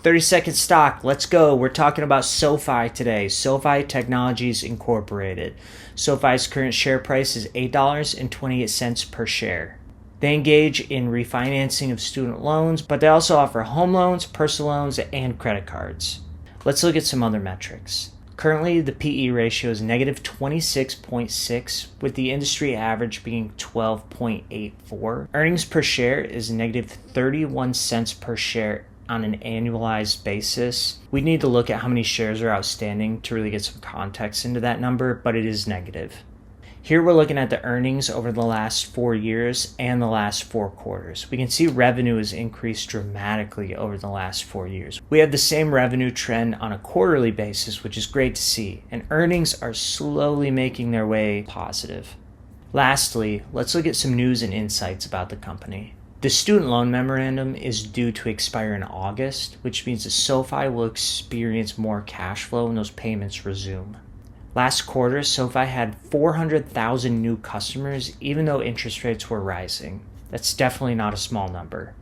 30-second stock, let's go. We're talking about Sofi today. Sofi Technologies Incorporated. Sofi's current share price is $8.28 per share. They engage in refinancing of student loans, but they also offer home loans, personal loans, and credit cards. Let's look at some other metrics. Currently, the PE ratio is negative 26.6, with the industry average being 12.84. Earnings per share is negative 31 cents per share on an annualized basis. We need to look at how many shares are outstanding to really get some context into that number, but it is negative. Here we're looking at the earnings over the last 4 years and the last 4 quarters. We can see revenue has increased dramatically over the last 4 years. We have the same revenue trend on a quarterly basis, which is great to see, and earnings are slowly making their way positive. Lastly, let's look at some news and insights about the company. The student loan memorandum is due to expire in August, which means that Sofi will experience more cash flow when those payments resume. Last quarter, Sofi had 400,000 new customers, even though interest rates were rising. That's definitely not a small number.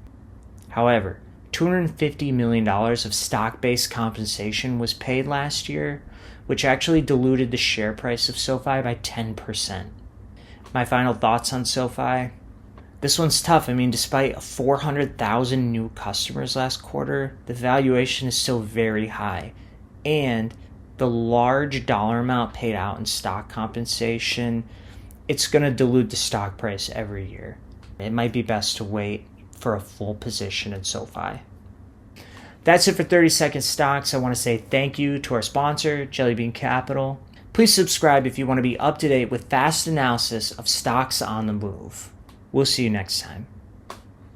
However, $250 million of stock-based compensation was paid last year, which actually diluted the share price of Sofi by 10%. My final thoughts on Sofi? This one's tough. Despite 400,000 new customers last quarter, the valuation is still very high. And the large dollar amount paid out in stock compensation, it's going to dilute the stock price every year. It might be best to wait for a full position in Sofi. That's it for 30-second stocks. I want to say thank you to our sponsor, Jellybean Capital. Please subscribe if you want to be up to date with fast analysis of stocks on the move. We'll see you next time.